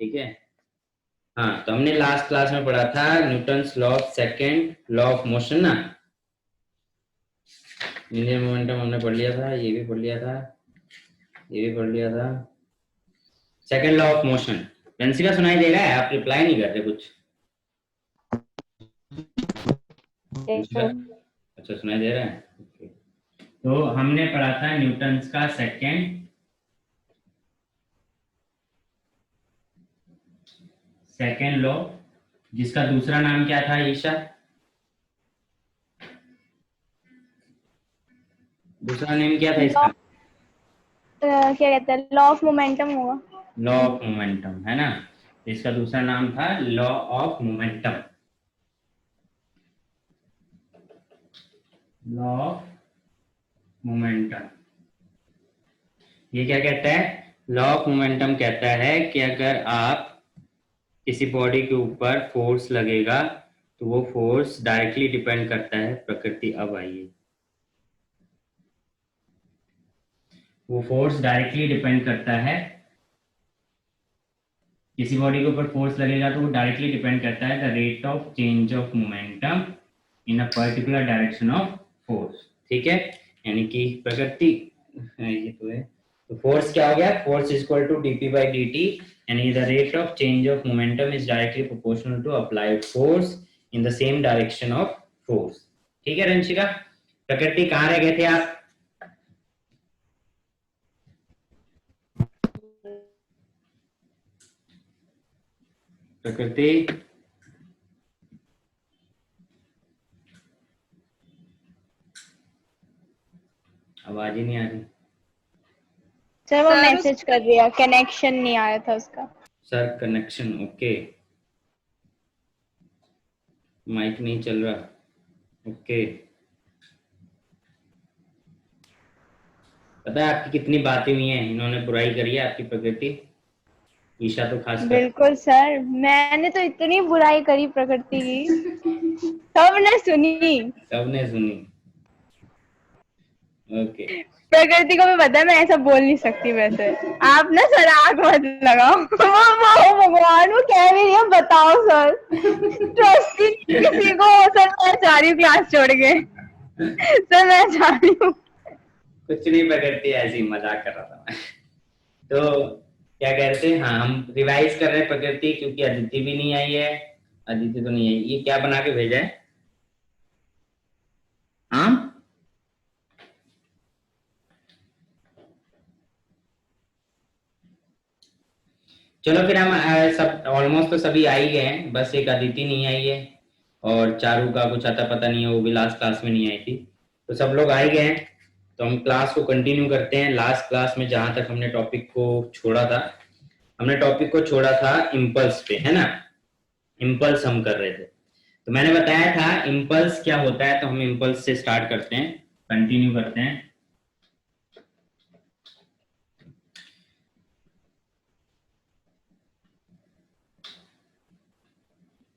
ठीक है। हाँ, तो हमने लास्ट क्लास में पढ़ा था Newton's law of second law of motion ना, लीनियर मोमेंटम हमने पढ़ लिया था, ये भी पढ़ लिया था, ये भी पढ़ लिया था। Second law of motion. Ransika सुनाई दे रहा है? आप रिप्लाई नहीं कर रहे कुछ। रंसिका, अच्छा सुनाई दे रहा है। okay. तो हमने पढ़ा था न्यूटन्स का सेकंड लॉ, जिसका दूसरा नाम क्या था ईशा? दूसरा नेम क्या था इसका? क्या कहते हैं, लॉ ऑफ मोमेंटम होगा। लॉ ऑफ मोमेंटम है ना। इसका दूसरा नाम था law of momentum. Law of momentum ये क्या कहता है? लॉ ऑफ मोमेंटम कहता है कि अगर आप किसी बॉडी के ऊपर फोर्स लगेगा तो वो फोर्स डायरेक्टली डिपेंड करता है प्रकृति। अब आइए, वो फोर्स डायरेक्टली डिपेंड करता है, किसी बॉडी के ऊपर फोर्स लगेगा तो वो डायरेक्टली डिपेंड करता है the rate of change of momentum in a particular direction of force. ठीक है, यानी कि प्रकृति, ये तो है। तो फोर्स क्या हो गया? Force is equal to DP by D T, यानी the rate of change of momentum is directly proportional to applied force in the same direction of force. ठीक है रंशिका, प्रकृति कहाँ रह गए थे आप? प्रकृति, आवाज ही नहीं आ रही सर। वो मैसेज कर दिया, कनेक्शन नहीं आया था उसका। सर। कनेक्शन ओके, माइक नहीं चल रहा। ओके, पता है आपकी कितनी बातें हुई हैं, इन्होंने बुराई करी है आपकी प्रकृति, ईशा तो खास कर। बिल्कुल सर, मैंने तो इतनी बुराई करी प्रकृति की, सबने सुनी। सबने सुनी। ओके, प्रकृति को भी पता है मैं ऐसा बोल नहीं सकती। वैसे आप ना सर आग मत लगाओ। वो भगवान, वो कह भी रही है बताओ सर। ट्रस्ट ही नहीं किसी को। सर मैं जा रही हूँ क्लास छोड़ के। सर मैं जा रही हूँ। कुछ नहीं प्रकृति, ऐसे ही मजाक कर रहा था मैं। तो क्या कहते हैं, हाँ हम रिवाइज कर रहे हैं प्रकृति, क्योंकि अदिति भी नहीं आई है। अदिति तो नहीं आई, ये क्या बना के भेजा है? आम। चलो फिर हम सब ऑलमोस्ट तो सभी आ ही गए हैं, बस एक अदिति नहीं आई है और चारू का कुछ आता पता नहीं है, वो भी लास्ट क्लास में नहीं आई थी। तो सब लोग आ ही गए हैं, तो हम क्लास को कंटिन्यू करते हैं। लास्ट क्लास में जहां तक हमने टॉपिक को छोड़ा था, हमने टॉपिक को छोड़ा था इम्पल्स पे, है ना। इम्पल्स हम कर रहे थे, तो मैंने बताया था इम्पल्स क्या होता है, तो हम इम्पल्स से स्टार्ट करते हैं, कंटिन्यू करते हैं।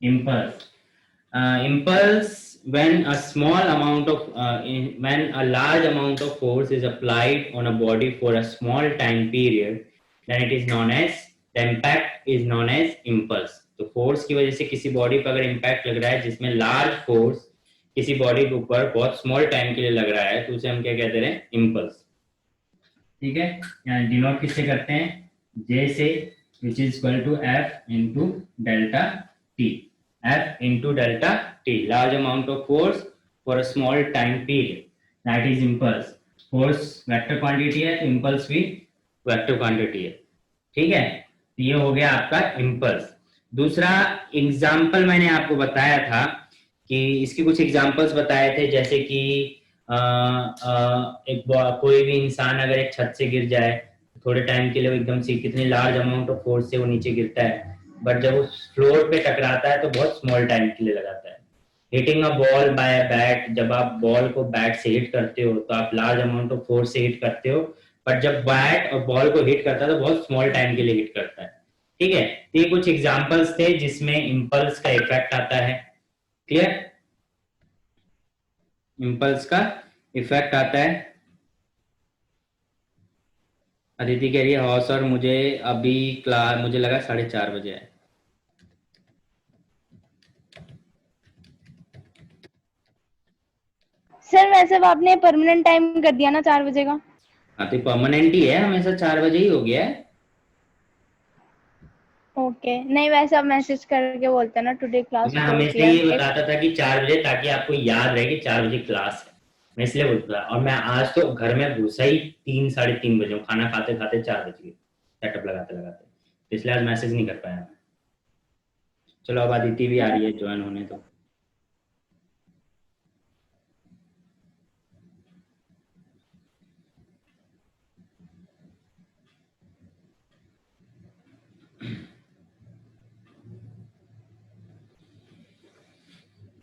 Impulse. Impulse, when a small amount of when a large amount of force is applied on a body for a small time period, then it is known as, the impact is known as impulse. तो force की वजह से किसी body पर अगर impact लग रहा है जिसमें लार्ज फोर्स किसी बॉडी के ऊपर बहुत स्मॉल टाइम के लिए लग रहा है, तो उसे हम क्या कहते हैं? इम्पल्स। ठीक है, यहाँ डिनोट किससे करते हैं? जे से, which is equal to F into delta T. F into delta T, large amount of force for a small time period, that is impulse. Force vector quantity है तो impulse भी वेक्टर क्वांटिटी है। ठीक है, तो ये हो गया आपका impulse। दूसरा एग्जाम्पल मैंने आपको बताया था कि इसके कुछ एग्जाम्पल्स बताए थे, जैसे कि कोई भी इंसान अगर एक छत से गिर जाए, थोड़े टाइम के लिए वो एकदम से कितनी लार्ज अमाउंट ऑफ फोर्स से वो नीचे गिरता है, बट जब उस फ्लोर पे टकराता है तो बहुत स्मॉल टाइम के लिए लगाता है। Hitting a ball by a bat, जब आप बॉल को बैट से हिट करते हो तो आप लार्ज अमाउंट ऑफ फोर्स से हिट करते हो, बट जब बैट और बॉल को हिट करता है तो बहुत स्मॉल टाइम के लिए हिट करता है। ठीक है, तो ये कुछ एग्जांपल्स थे जिसमें इंपल्स का इफेक्ट आता है। क्लियर? इंपल्स का इफेक्ट आता है। अदिति कह रही है हाँ सर, मुझे अभी क्लास, मुझे लगा 4:30 बजे है। सर वैसे वो आपने परमानेंट टाइम कर दिया ना 4 बजे का। हाँ तो परमानेंट ही है, हमेशा 4 बजे ही हो गया है। ओके, नहीं वैसे आप मैसेज करके बोलते हैं ना टुडे तो क्लास मैं 4 हमेशा PM ये बताता था कि 4 बजे, ताकि आपको याद रहे कि 4 बजे क्लास है। मैं इसलिए बोलता था, और मैं आज तो घर में घुसा ही 3 साढ़े 3 बजे हूँ, खाना खाते खाते 4 बज गए, सेटअप लगाते लगाते, तो इसलिए आज मैसेज नहीं कर पाया मैं। चलो अब अदिति भी आ रही है, ज्वाइन होने तो।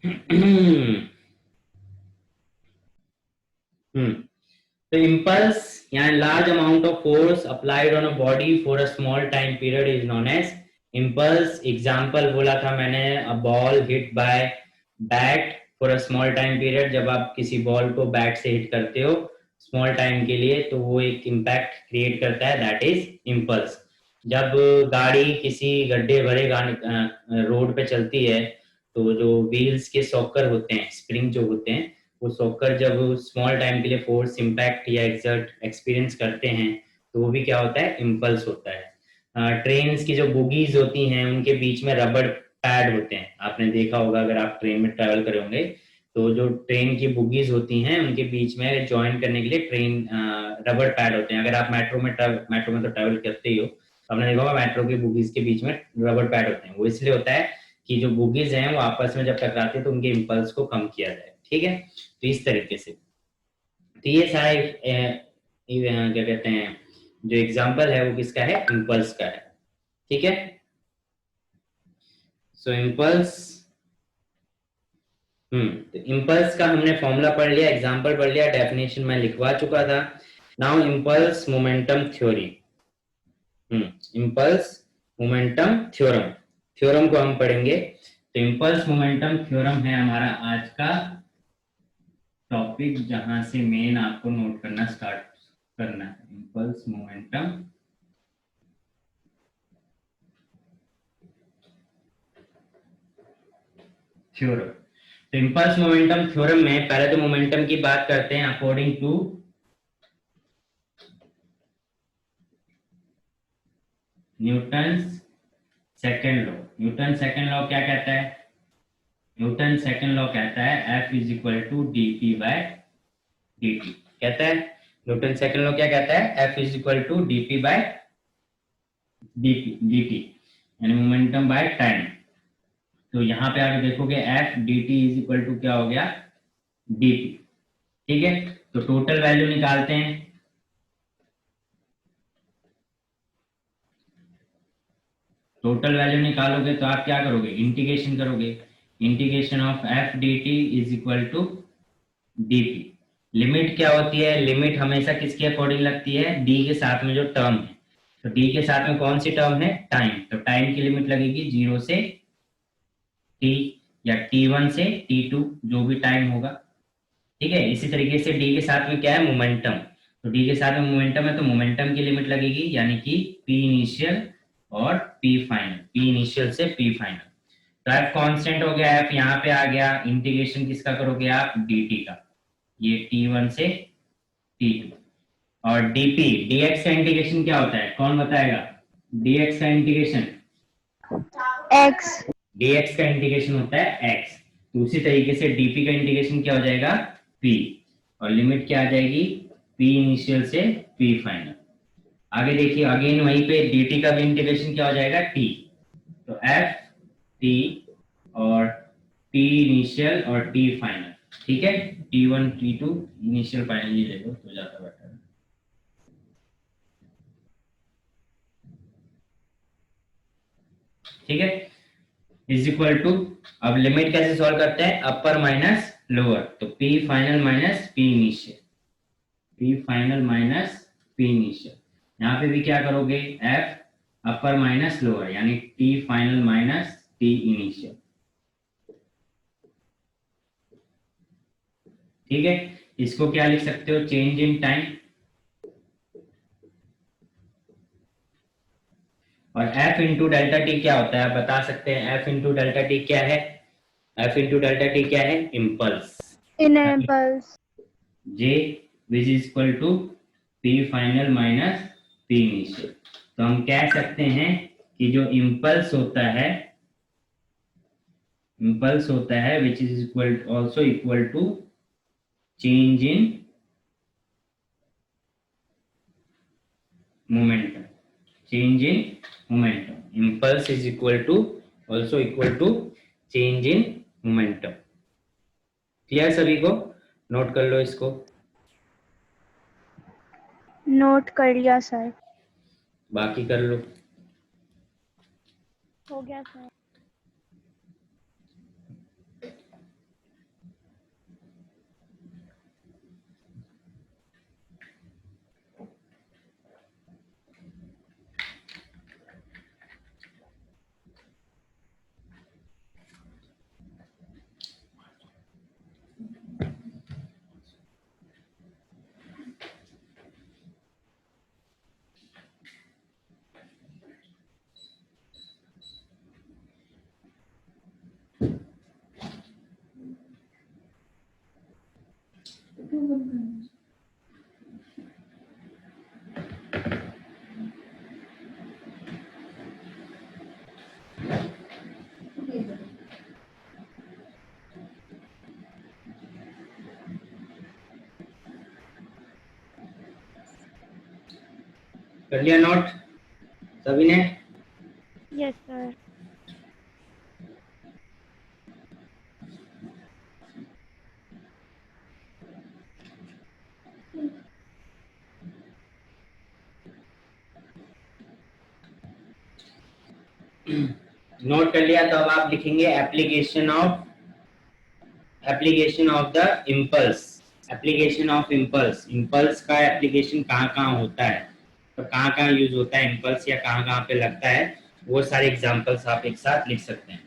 हम्म तो impulse या large amount of force applied on a body for a small time period is known as impulse. Example बोला था मैंने, a ball hit by bat for a small time period। जब आप किसी बॉल को बैट से hit करते हो स्मॉल टाइम के लिए, तो वो एक इम्पैक्ट क्रिएट करता है, दैट इज इम्पल्स। जब गाड़ी किसी गड्ढे भरे रोड पे चलती है, तो जो व्हील्स के सॉकर होते हैं, स्प्रिंग जो होते हैं, वो सोकर जब स्मॉल टाइम के लिए फोर्स इम्पैक्ट या एक्सर्ट एक्सपीरियंस करते हैं, तो वो भी क्या होता है, इम्पल्स होता है। ट्रेन की जो बुगीज होती हैं उनके बीच में रबड़ पैड होते हैं, आपने देखा होगा अगर आप ट्रेन में ट्रैवल करे होंगे, तो जो ट्रेन की बुगीज होती हैं उनके बीच में ज्वाइन करने के लिए ट्रेन रबड़ पैड होते हैं। अगर आप मेट्रो में तो ट्रैवल करते ही हो, तो आपने देखा होगा मेट्रो की बुगीज के बीच में रबड़ पैड होते हैं। वो इसलिए होता है कि जो बुगीज हैं वो आपस में जब टकराते हैं तो उनके इम्पल्स को कम किया जाए, ठीक है। तो इस तरीके से, तो ये सारा क्या कहते हैं, जो एग्जाम्पल है वो किसका है, इम्पल्स का है, ठीक है। सो इम्पल्स, तो इम्पल्स का हमने फॉर्मूला पढ़ लिया, एग्जाम्पल पढ़ लिया, डेफिनेशन मैं लिखवा चुका था। Now impulse momentum theory. Impulse momentum theorem, theorem को हम पढ़ेंगे। तो इम्पल्स मोमेंटम थ्योरम है हमारा आज का टॉपिक, जहां से मेन आपको नोट करना स्टार्ट करना है, इम्पल्स मोमेंटम थ्योरम। तो इम्पल्स मोमेंटम थ्योरम में पहले तो मोमेंटम की बात करते हैं according to Newton second law. Newton second law क्या कहता है, न्यूटन सेकेंड लॉ कहता है F is equal to D P by D T. कहता है न्यूटन सेकेंड लॉ क्या कहता है, F is equal to D P by D T, यानी मोमेंटम बाय टाइम। तो यहाँ पे आगे देखोगे F D T is equal to क्या हो गया, डी पी, ठीक है। तो टोटल वैल्यू निकालते हैं। टोटल वैल्यू निकालोगे तो आप क्या करोगे, इंटीग्रेशन करोगे। Integration of F D T is equal to D P. Limit क्या होती है, लिमिट हमेशा किसके अकॉर्डिंग लगती है, डी के साथ में जो टर्म है। तो डी के साथ में कौन सी टर्म है, टाइम। तो टाइम की लिमिट लगेगी 0 से टी, या T1 से T2, जो भी टाइम होगा, ठीक है। इसी तरीके से डी के साथ में क्या है, मोमेंटम। तो डी के साथ में मोमेंटम है, तो मोमेंटम की लिमिट लगेगी, यानी कि पी इनिशियल और पी फाइनल, पी इनिशियल से पी फाइनल। तो एफ कांस्टेंट हो गया, एफ यहाँ पे आ गया। इंटीग्रेशन किसका करोगे आप, डी टी का, ये T1 से T2। और डीपी, डीएक्स का इंटीग्रेशन क्या होता है, कौन बताएगा, डीएक्स का इंटीग्रेशन, X। डीएक्स का इंटीग्रेशन होता है एक्स। तो उसी तरीके से डीपी का इंटीग्रेशन क्या हो जाएगा, पी, और लिमिट क्या आ जाएगी, पी इनिशियल से पी फाइनल। आगे देखिए, अगेन वहीं पे dt का भी इंटीग्रेशन क्या हो जाएगा, t। तो f t और t इनिशियल और t फाइनल, ठीक है। t1 t2 इनिशियल फाइनल ये ले लो तो ज्यादा बेटर है, ठीक है। इज इक्वल टू, अब लिमिट कैसे सॉल्व करते हैं, अपर माइनस लोअर। तो p final minus p initial, p final minus p initial. यहाँ पे भी क्या करोगे, f अपर माइनस लोअर, यानी t final minus t initial, ठीक है। इसको क्या लिख सकते हो, चेंज इन टाइम, और F इंटू डेल्टा टी क्या होता है, आप बता सकते हैं? F इंटू डेल्टा टी क्या है? F इंटू डेल्टा टी क्या है? Impulse. Impulse. J which is equal to P final minus P initial. तो हम कह सकते हैं कि जो इम्पल्स होता है which is equal also equal to change in momentum. Change in momentum. Impulse is equal to also equal to change in momentum. Clear सभी को? नोट कर लो इसको। नोट कर लिया सर। बाकी कर लो। हो गया सर। कर लिया नोट सभी ने? Yes sir. नोट कर लिया तो अब आप लिखेंगे application of the impulse. Application of impulse. Impulse का एप्लीकेशन कहाँ कहाँ होता है, तो कहाँ कहाँ यूज होता है इम्पल्स, या कहाँ कहाँ पे लगता है, वो सारे एग्जांपल्स आप एक साथ लिख सकते हैं।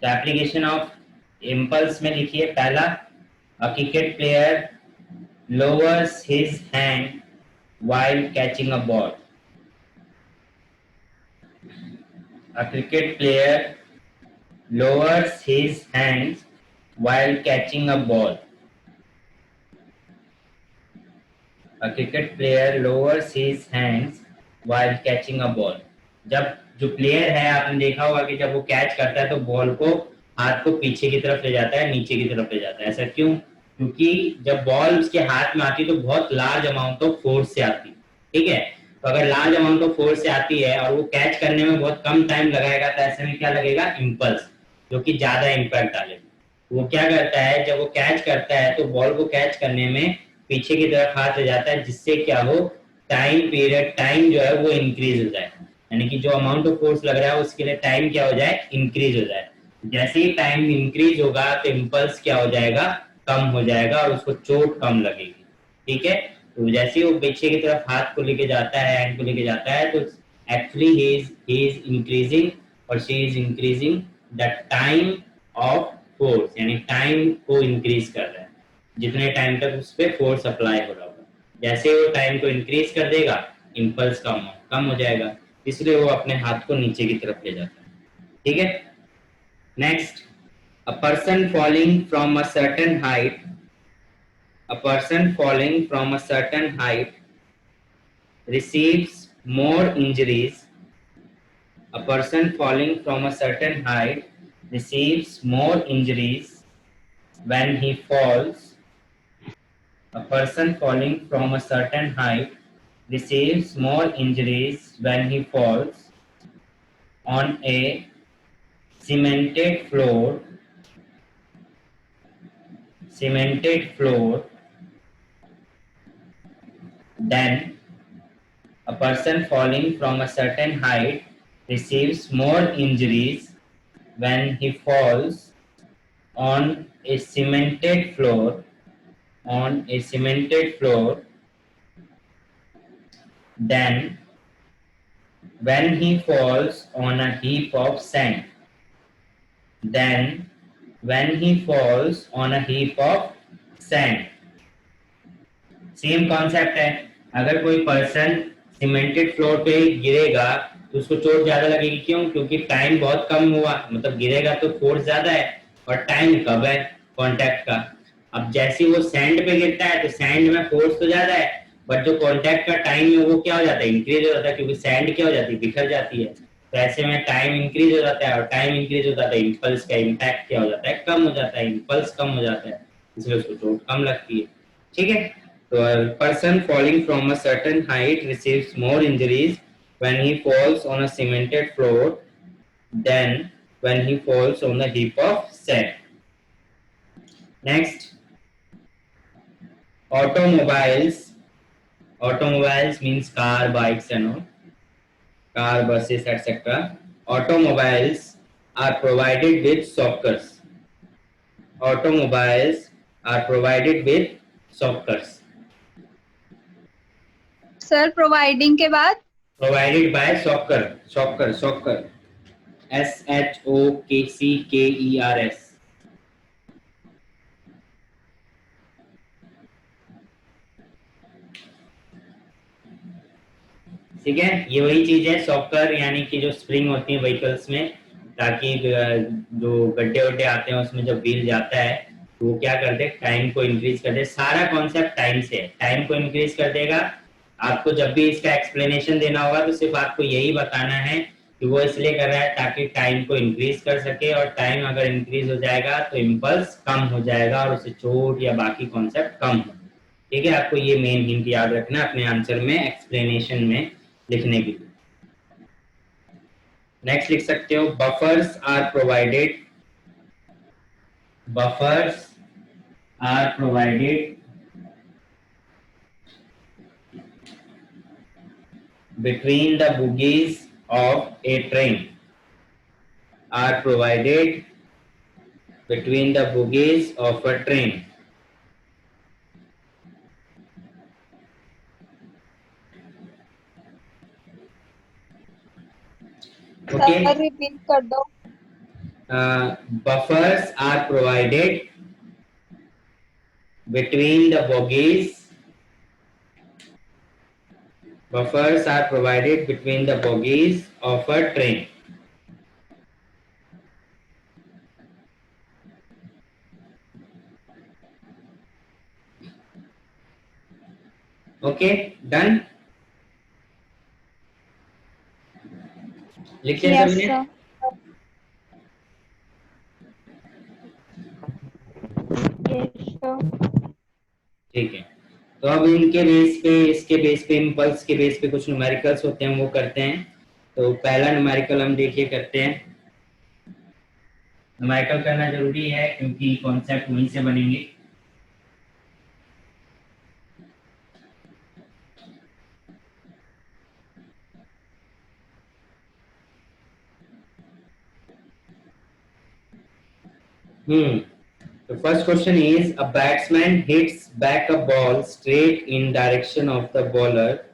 तो एप्लीकेशन ऑफ इम्पल्स में लिखिए पहला, a cricket player lowers his hand while catching a ball. A cricket player lowers his hands while catching a ball. A cricket player lowers his hands while catching a ball. जब जो player है, आपने देखा होगा कि जब वो catch करता है तो बॉल को हाथ को पीछे की तरफ ले जाता है, नीचे की तरफ ले जाता है। ऐसा क्यों? क्योंकि जब बॉल उसके हाथ में आती है तो बहुत लार्ज अमाउंट ऑफ फोर्स से आती है। ठीक है, तो अगर लार्ज अमाउंट ऑफ फोर्स से आती है और वो कैच करने में बहुत कम टाइम लगाएगा, तो ऐसे में क्या लगेगा? इम्पल्स, जो कि ज्यादा इम्पैक्ट डालेगा। वो क्या करता है, जब वो कैच करता है तो बॉल को कैच करने में पीछे की तरफ हाथ ले जाता है, जिससे क्या हो, टाइम जो है वो इंक्रीज हो जाए, यानी कि जो अमाउंट ऑफ फोर्स लग रहा है उसके लिए टाइम क्या हो जाए? इंक्रीज हो जाए। जैसे ही टाइम इंक्रीज होगा तो इम्पल्स क्या हो जाएगा? कम हो जाएगा और उसको चोट कम लगेगी। ठीक है, तो जैसे ही वो पीछे की तरफ हाथ को लेके जाता है, हैंड को लेके जाता है, तो एक्चुअली ही इज इंक्रीजिंग और she is increasing the time of force, यानी टाइम को इंक्रीज कर रहा है, जितने टाइम तक उस पर फोर्स अप्लाई हो रहा होगा। जैसे वो टाइम को इंक्रीज कर देगा, इम्पल्स का अमाउंट कम हो जाएगा, इसलिए वो अपने हाथ को नीचे की तरफ ले जाता है। ठीक है, next, a person falling from a certain height a person falling from a certain height receives more injuries. A person falling from a certain height receives more injuries when he falls. A person falling from a certain height receives more injuries when he falls on a cemented floor then a person falling from a certain height receives more injuries when he falls on a cemented floor than when he falls on a heap of sand. Same concept है। अगर कोई person cemented floor पे गिरेगा तो उसको चोट ज्यादा लगेगी। क्यों? क्योंकि टाइम बहुत कम हुआ, मतलब गिरेगा तो फोर्स ज्यादा है और टाइम कब है कांटेक्ट का। अब जैसे वो सैंड पे गिरता है तो सैंड में फोर्स तो ज्यादा है, बट जो कांटेक्ट का टाइम है वो क्या हो जाता है, इंक्रीज हो जाता है, क्योंकि सैंड क्या हो जाती है, बिखर जाती है। तो ऐसे में टाइम इंक्रीज हो जाता है, और टाइम इंक्रीज हो जाता है, इम्पल्स का इम्पैक्ट क्या हो जाता है, कम हो जाता है, इम्पल्स कम हो जाता है, इसलिए उसको चोट कम लगती है। ठीक है, तो person falling from a certain height receives more injuries when he falls on a cemented floor than when he falls on a heap of sand. Next, automobiles. Automobiles means car, bikes and all. Car, buses, etc. Automobiles are provided with shockers. Automobiles are provided with shockers. Sir providing के बाद Provided by shocker. Shocker. Shocker. SHOCKERS. ठीक है, ये वही चीज है shocker, यानी कि जो स्प्रिंग होती है व्हीकल्स में, ताकि जो गड्ढे वड्ढे आते हैं उसमें जब व्हील जाता है तो वो क्या करते हैं, टाइम को इंक्रीज कर दे। सारा कॉन्सेप्ट टाइम से है, टाइम को इंक्रीज कर देगा। आपको जब भी इसका एक्सप्लेनेशन देना होगा तो सिर्फ आपको यही बताना है कि वो इसलिए कर रहा है ताकि टाइम को इंक्रीज कर सके, और टाइम अगर इंक्रीज हो जाएगा तो इम्पल्स कम हो जाएगा और उससे चोट या बाकी कॉन्सेप्ट कम हो। ठीक है, आपको ये मेन हिंट याद रखना अपने आंसर में, एक्सप्लेनेशन में लिखने के लिए। नेक्स्ट लिख सकते हो, buffers are provided, buffers are provided between the bogies of a train, are provided between the bogies of a train. Okay, sir repeat कर दो। buffers are provided between the bogies, buffers are provided between the bogies of a train. Okay, done. लिख लिया सभी ने? ठीक है, तो अब इनके बेस पे, इसके बेस पे, इम्पल्स के बेस पे कुछ न्यूमेरिकल्स होते हैं वो करते हैं। तो पहला न्यूमेरिकल हम देखिए करते हैं। न्यूमेरिकल करना जरूरी है क्योंकि कॉन्सेप्ट वहीं से बनेंगे। The first question is, a batsman hits back a ball straight in direction of the bowler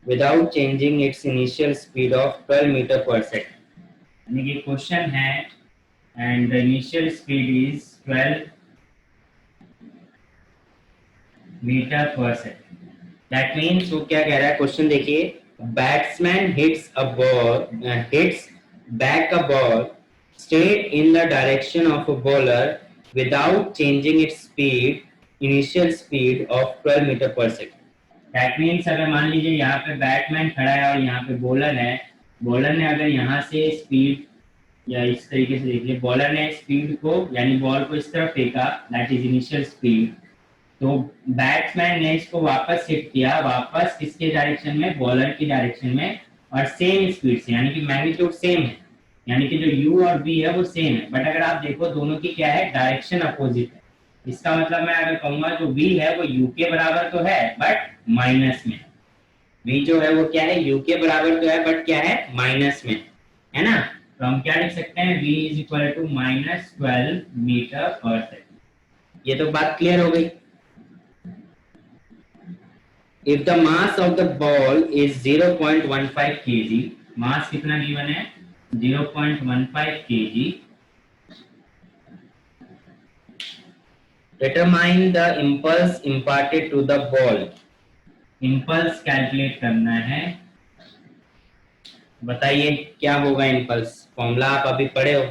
without changing its initial speed of 12 meter per second. यानी कि क्वेश्चन है and the initial speed is 12 meter per second. That means वो क्या कह रहा है, question देखिए, batsman hits a ball, hits back a ball straight in the direction of a bowler without changing its speed, initial speed of 12 meter per second. That means अगर मान लीजिए यहाँ पे बैटमैन खड़ा है और यहाँ पे बॉलर है, बॉलर ने अगर यहाँ से स्पीड, या इस तरीके से देखिए, बॉलर ने स्पीड को यानी बॉल को इस तरफ फेंका, दैट इज इनिशियल स्पीड, तो बैट्समैन ने इसको वापस हिट किया, वापस किसके डायरेक्शन में, बॉलर की डायरेक्शन में, और सेम स्पीड से, यानी कि मैग्नीट्यूड सेम है, यानी कि जो u और v है वो सेम है, बट अगर आप देखो दोनों की क्या है, डायरेक्शन अपोजिट है। इसका मतलब मैं अगर कहूंगा जो v है वो u के बराबर तो है बट माइनस में, v जो है वो क्या है, u के बराबर तो है बट क्या है, माइनस में, है ना। तो हम क्या लिख सकते हैं, v is equal to minus 12 metre पर सेकेंड। ये तो बात क्लियर हो गई। If the mass of the ball is 0.15 kg, मास कितना गिवन है, 0.15 kg, determine the impulse imparted to the ball. Impulse calculate करना है, बताइए क्या होगा इम्पल्स, फॉर्मूला आप अभी पढ़े हो।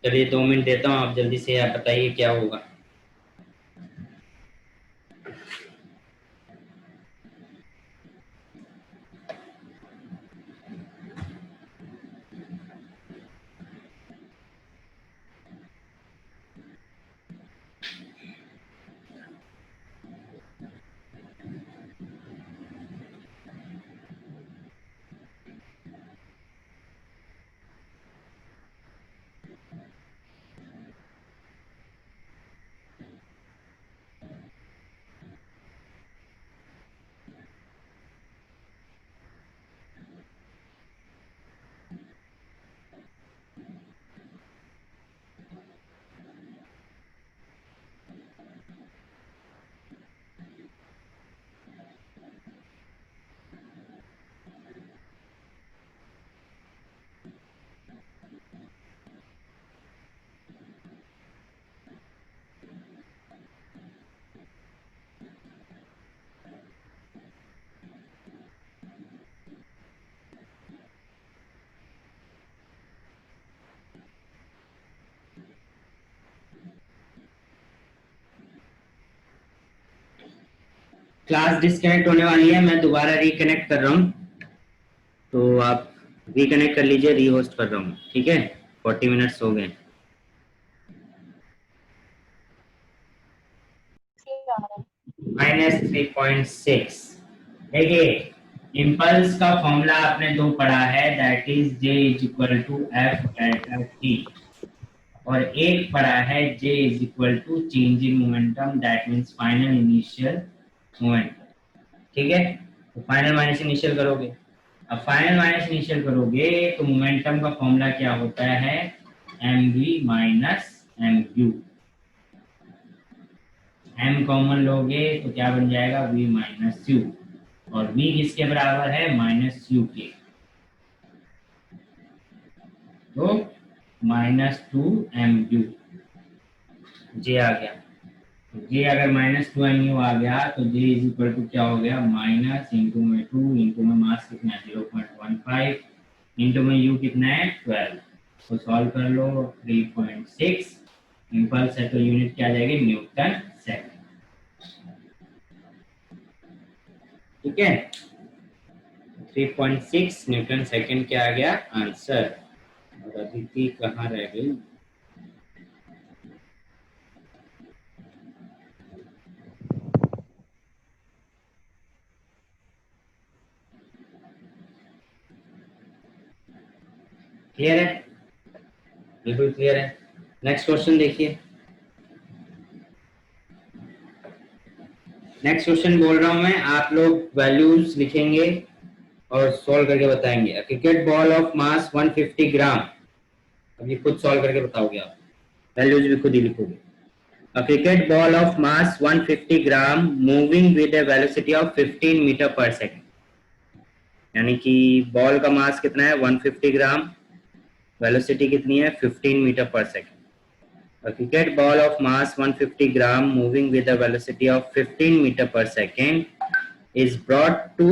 चलिए 2 मिनट देता हूँ, आप जल्दी से आप बताइए क्या होगा। क्लास डिस्कनेक्ट होने वाली है, मैं दोबारा रिकनेक्ट कर रहा हूँ, तो आप रिकनेक्ट कर लीजिए, रीहोस्ट कर रहा हूँ, ठीक है। 40 मिनट्स हो गए। -3.6। देखिए इम्पल्स का फॉर्मूला आपने दो पढ़ा है, that is J is equal to F delta T, और एक पढ़ा है J is equal to change in momentum, that means final initial momentum, ठीक है। तो फाइनल माइनस इनिशियल करोगे, अब फाइनल माइनस इनिशियल करोगे तो मोमेंटम का फॉर्मूला क्या होता है, mv minus mu। m common लोगे तो क्या बन जाएगा, v माइनस u, और v किसके बराबर है, -u के, तो -2mu। j आ गया, j अगर -2mu आ गया तो j इज इक्वल टू क्या हो गया, माइनस इंटू में 2 इंटू में मास कितना है 0.15 इंटू में u कितना है 12, तो सॉल्व कर लो 3.6, इम्पल्स है तो यूनिट क्या आ जाएगी, न्यूटन सेकंड, ठीक है। 3.6 न्यूटन सेकंड क्या आ गया आंसर। और अदिति कहाँ रह गई, क्लियर है, बिल्कुल क्लियर है। नेक्स्ट क्वेश्चन देखिए, नेक्स्ट क्वेश्चन बोल रहा हूं मैं, आप लोग वैल्यूज लिखेंगे और सॉल्व करके बताएंगे। अ क्रिकेट बॉल ऑफ मास 150 ग्राम, अब ये खुद सॉल्व करके बताओगे आप, वैल्यूज भी खुद ही लिखोगे। A cricket ball of mass 150 gram moving with a velocity of 15 metre पर सेकंड, यानी कि बॉल का मास कितना है 150 ग्राम, वेलोसिटी कितनी है 15 मीटर पर second. A cricket ball of mass 150 gram moving with a velocity of 15 meter per second is brought to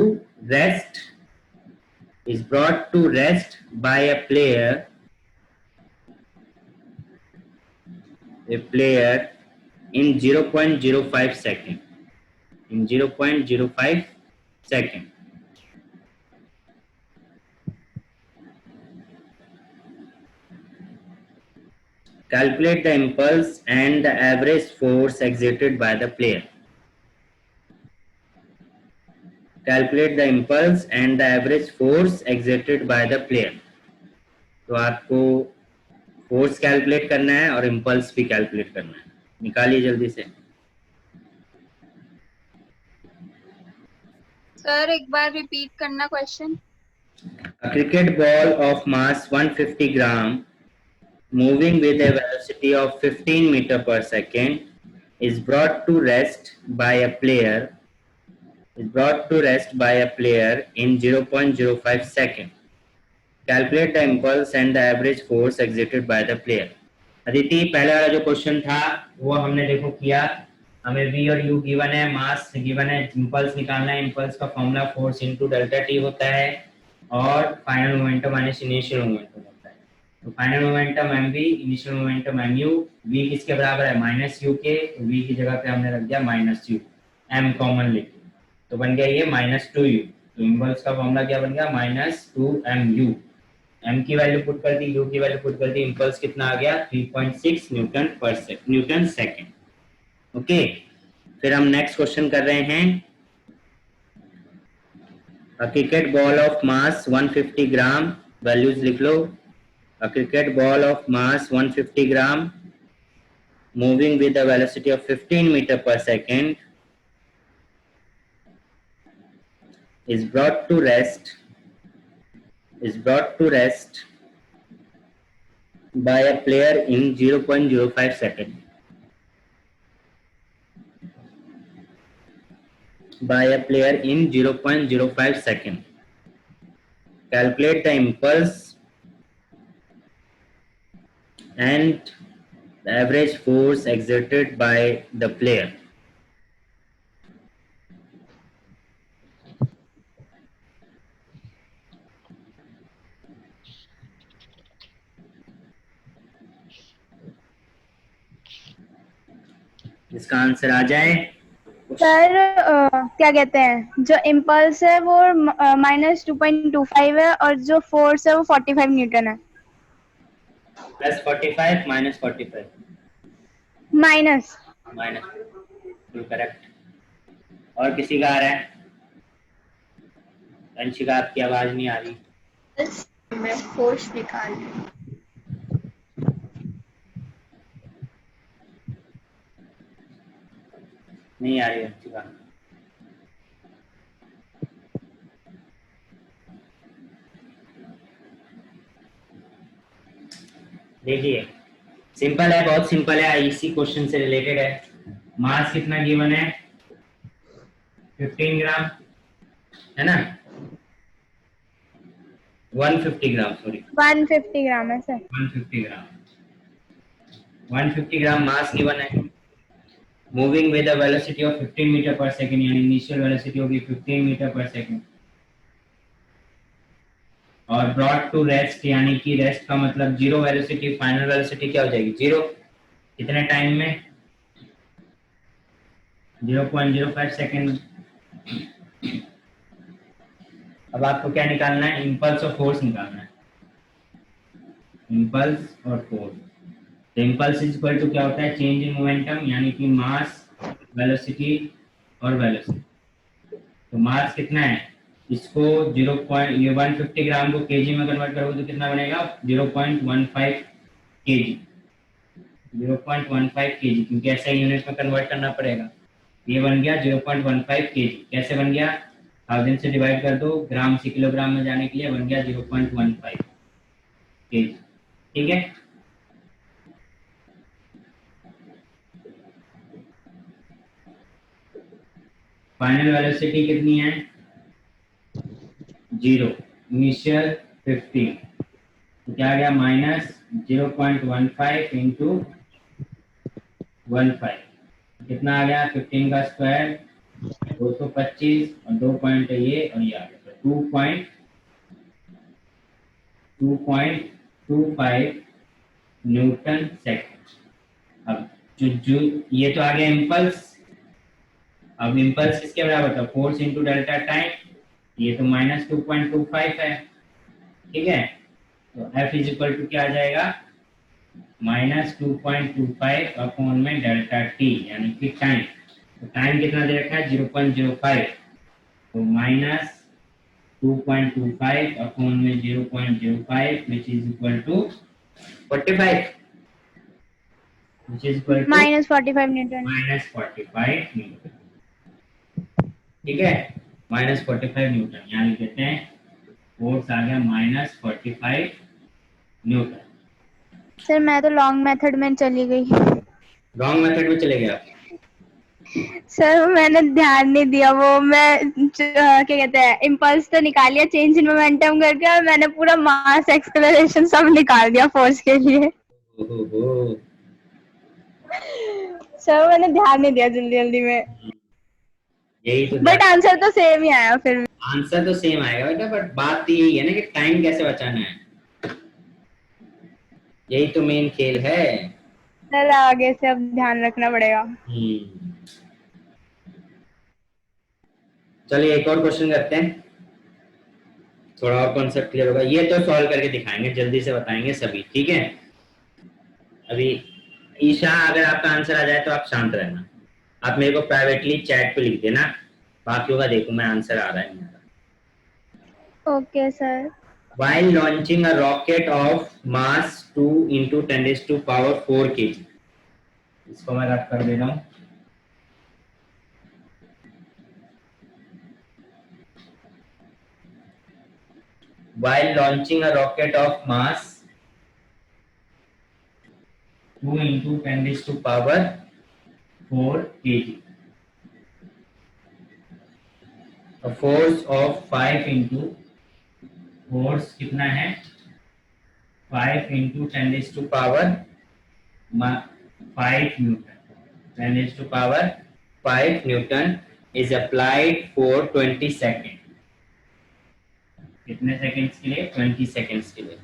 rest by a player in 0.05 second, in 0.05 second. Calculate the impulse and the average force exerted by the player. Calculate the impulse and the average force exerted by the player. तो आपको force calculate करना है और impulse भी calculate करना है, निकालिए जल्दी से। सर एक बार रिपीट करना question. A cricket ball of mass 150 gram moving with a velocity of 15 meter per second is brought to rest by a player in 0.05 second. Calculate the impulse and the average force exerted by the player. Aditi पहले वाला जो question था वो हमने देखो किया, हमें v और u गिवन है, मास गिवन है, इम्पल्स निकालना है, इम्पल्स का formula force into delta T होता है, और final momentum minus initial momentum होता है। तो final momentum M V, initial momentum M U. V किसके बराबर है? माइनस यू के। तो वी की जगह पे हमने रख दिया माइनस यू, एम कॉमन लेके, तो बन गया ये माइनस टू यू। तो इम्पल्स का फॉर्मूला क्या बन गया? Minus two M U. M की वैल्यू पुट कर दी, यू की वैल्यू पुट कर दी, इम्पल्स कितना आ गया? 3.6 न्यूटन सेकेंड। ओके, फिर हम नेक्स्ट क्वेश्चन कर रहे हैं। A cricket ball of mass 150 gram, values लिख लो। A cricket ball of mass 150 gram moving with a velocity of 15 meter per second is brought to rest by a player in 0.05 second. By a player in 0.05 second. Calculate the impulse and the average force exerted by the player. इसका answer आ जाए। Sir क्या कहते हैं, जो impulse है वो -2.25 है और जो फोर्स है वो 45 न्यूटन है। प्लस 45 माइनस 45 माइनस बिल्कुल करेक्ट। और किसी का आ रहा है? अंशिका आपकी आवाज नहीं आ रही। मैं फोर्स निकाल रही हूँ। नहीं आ रही अंशिका। देखिए सिंपल है, बहुत सिंपल है, इसी क्वेश्चन से रिलेटेड है। मास कितना गिवन है? 15 ग्राम है ना? 150 ग्राम, सॉरी 150 ग्राम है sir. 150 gram, 150 gram mass given है। Moving with a velocity of 15 metre पर सेकंड, यानी इनिशियल वेलोसिटी होगी 15 मीटर पर सेकंड। और ब्रॉट टू रेस्ट, यानी कि रेस्ट का मतलब जीरो वेलोसिटी, फाइनल वेलोसिटी क्या हो जाएगी? जीरो। कितने टाइम में? 0.05 सेकंड। अब आपको क्या निकालना है? इम्पल्स और फोर्स निकालना है। इम्पल्स और फोर्स। तो इम्पल्स इज इक्वल टू क्या होता है? चेंज इन मोमेंटम, यानी कि मास, वेलोसिटी और वेलोसिटी। तो मास कितना है? इसको 150 ग्राम को केजी में कन्वर्ट करोगे तो कितना बनेगा? 0.15 केजी। 0.15 केजी, क्योंकि ऐसा यूनिट में कन्वर्ट करना पड़ेगा। ये बन गया 0.15 केजी। कैसे बन गया? 1000 से डिवाइड कर दो, ग्राम से किलोग्राम में जाने के लिए बन गया 0.15 केजी। ठीक है, फाइनल वेलोसिटी कितनी है? 0, इनिशियल 15, तो क्या आ गया? माइनस 0.15 इंटू 15, कितना आ गया? 15 का स्क्वायर 225 और 2 पॉइंट ये और ये आ गया 2.25 न्यूटन सेकंड। अब जो ये तो आ गया इम्पल्स। अब इम्पल्स किसके बराबर था? Force into delta time. ये तो -2.25 है। ठीक है, तो F इज इक्वल टू क्या आ जाएगा? -2.25 अपॉन में डेल्टा टी, यानी कि टाइम। तो टाइम कितना दे रखा है? 0.05, तो -2.25 अपॉन में 0.05 which is equal to 45, which is equal to -45 newton. -45 newton. ठीक है, -45 न्यूटन, यहाँ लिख देते हैं फोर्स आ गया -45 न्यूटन। सर मैं तो लॉन्ग मेथड में चली गई। रॉन्ग मेथड में चले गए आप? सर मैंने ध्यान नहीं दिया, वो मैं क्या कहते हैं, इम्पल्स तो निकाल लिया चेंज इन मोमेंटम करके, और मैंने पूरा मास एक्सेलरेशन सब निकाल दिया फोर्स के लिए। ओहो, सर मैंने ध्यान नहीं दिया जल्दी जल्दी में। यही तो, बट आंसर तो सेम ही आया फिर भी। आंसर तो सेम आएगा बेटा, बट बात तो यही है ना कि टाइम कैसे बचाना है, यही तो मेन खेल है। चल आगे से अब ध्यान रखना पड़ेगा। चलिए एक और क्वेश्चन करते हैं, थोड़ा और कॉन्सेप्ट क्लियर होगा। ये तो सॉल्व करके दिखाएंगे, जल्दी से बताएंगे सभी, ठीक है। अभी ईशा, अगर आपका आंसर आ जाए तो आप शांत रहना, आप मेरे को प्राइवेटली चैट पे लिख देना, बाकियों का देखो मैं आंसर आ रहा है नहीं आ रहा। Okay sir. While launching a rocket of mass 2 into 10 raised to power 4 kg, इसको मैं रख कर दे रहा हूँ। While launching a rocket of mass 2 into 10 raised to power 4 kg, a force of 5 into, force कितना है 5 into 10 raised to power 5 Newton, 10 raised to power 5 Newton is applied for 20 second. कितने seconds के लिए? 20 सेकेंड्स के लिए।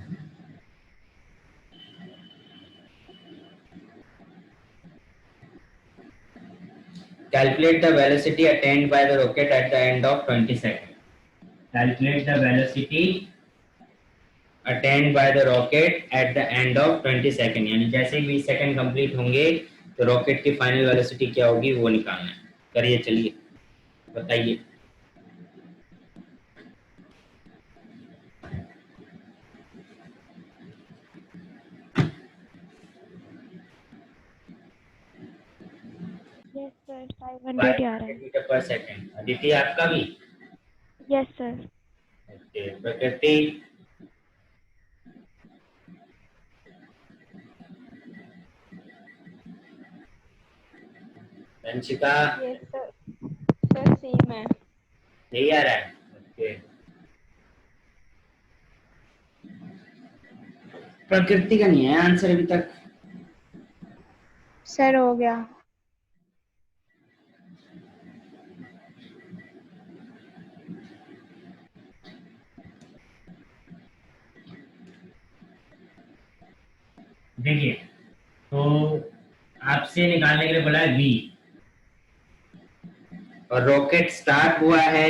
Calculate the velocity attained by the rocket at the end of 20 seconds. Calculate the velocity attained by the rocket at the end of 20 seconds, यानी जैसे ही 20 second complete होंगे तो rocket की फाइनल वेलोसिटी क्या होगी वो निकालना है। करिए, चलिए बताइए। यस सर 500 आ रहा है। मीटर पर सेकंड। अदिति आपका भी? Yes sir. ओके, प्रकृति? Vanshika? Yes sir. Sir same है। नहीं आ रहा है? ओके। प्रकृति का नहीं है आंसर अभी तक। सर हो गया। देखिए, तो आपसे निकालने के लिए बोला है v, और रॉकेट स्टार्ट हुआ है,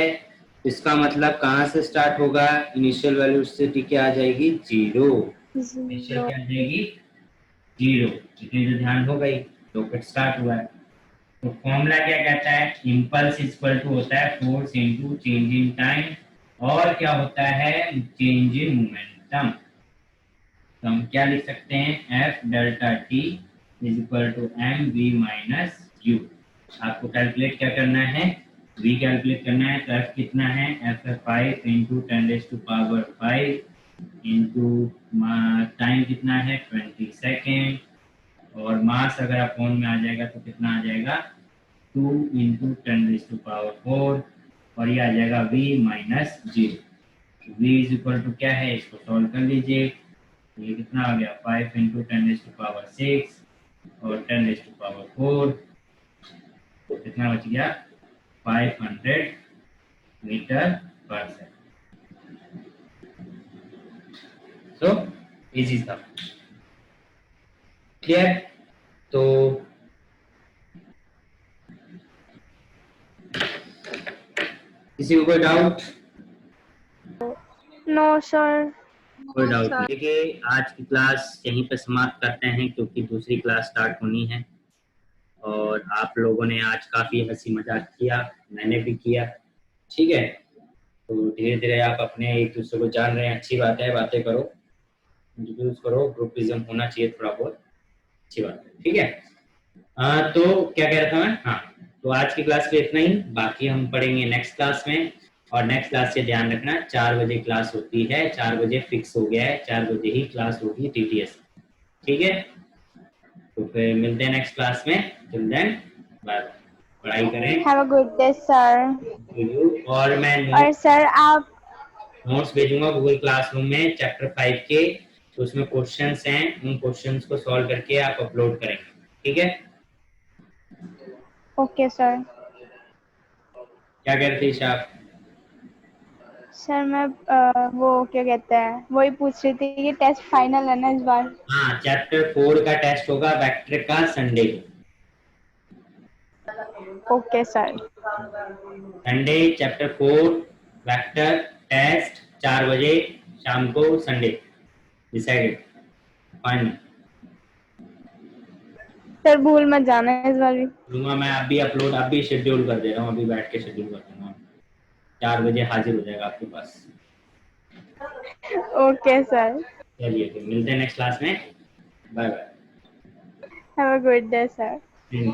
इसका मतलब कहां से स्टार्ट होगा? इनिशियल वेलोसिटी क्या आ जाएगी? 0। इनिशियल क्या आ जाएगी? 0। इतनी तो ध्यान होगा ही, रॉकेट स्टार्ट हुआ है। तो फॉर्मूला क्या कहता है? इम्पल्स इक्वल टू होता है force into change in time, और क्या होता है? Change in momentum. तो हम क्या लिख सकते हैं? F delta T is equal to M V minus U. आपको कैलकुलेट क्या करना है? v कैलकुलेट करना है। तो f कितना है? f है 5 into 10 raise to power 5 into time कितना है? 20 सेकेंड, और मास अगर अपॉन में आ जाएगा तो कितना आ जाएगा? 2 इंटू 10 रेज़ टू पावर 4, और ये आ जाएगा v minus 0। v is equal to क्या है? इसको सॉल्व कर लीजिए। ये कितना आ गया? 5 इंटू 10 रेज़ टू पावर 6 और 10 रेज़ टू पावर 4, तो कितना बच गया? 500 मीटर पर सेकंड। सो इजी था, क्लियर? तो किसी को कोई डाउट? No sir. कोई डाउट नहीं। देखिए, आज की क्लास यहीं पे समाप्त करते हैं क्योंकि दूसरी क्लास स्टार्ट होनी है, और आप लोगों ने आज काफ़ी हंसी मजाक किया, मैंने भी किया, ठीक है। तो धीरे धीरे आप अपने एक दूसरे को जान रहे हैं, अच्छी बात है, बातें करो, इंट्रोड्यूस करो, ग्रुपिज्म होना चाहिए थोड़ा बहुत, अच्छी बात है, ठीक है। तो क्या कह रहा था मैं? हाँ, तो आज की क्लास पे इतना ही, बाकी हम पढ़ेंगे नेक्स्ट क्लास में। और नेक्स्ट क्लास से ध्यान रखना, 4 बजे क्लास होती है, 4 बजे फिक्स हो गया है, 4 बजे ही क्लास होगी टीटीएस, ठीक है। तो फिर मिलते हैं नेक्स्ट क्लास में, टिल देन बाय, पढ़ाई करें। Have a good day sir. और मैं और सर आप नोट्स भेजूंगा गूगल क्लासरूम में चैप्टर 5 के, तो उसमें क्वेश्चंस हैं, उन क्वेश्चंस को सॉल्व करके आप अपलोड करेंगे, ठीक है। Okay sir. क्या कह रहे थे ईशा? सर मैं वो क्या कहते हैं वही पूछ रही थी कि टेस्ट फाइनल है ना इस बार। हाँ, चैप्टर 4 का टेस्ट होगा वेक्टर का संडे को। Okay sir. Sunday chapter 4 vector test 4 बजे शाम को संडे। Decided, final. सर भूल मत जाना इस बार भी। दूंगा मैं, अभी अपलोड, अभी शेड्यूल कर दे रहा हूँ, अभी बैठ के शेड्यूल कर दूंगा। 4 बजे हाजिर हो जाएगा आपके पास। Okay sir. चलिए फिर मिलते हैं नेक्स्ट क्लास में। Bye bye. Have a good day sir. Thank you.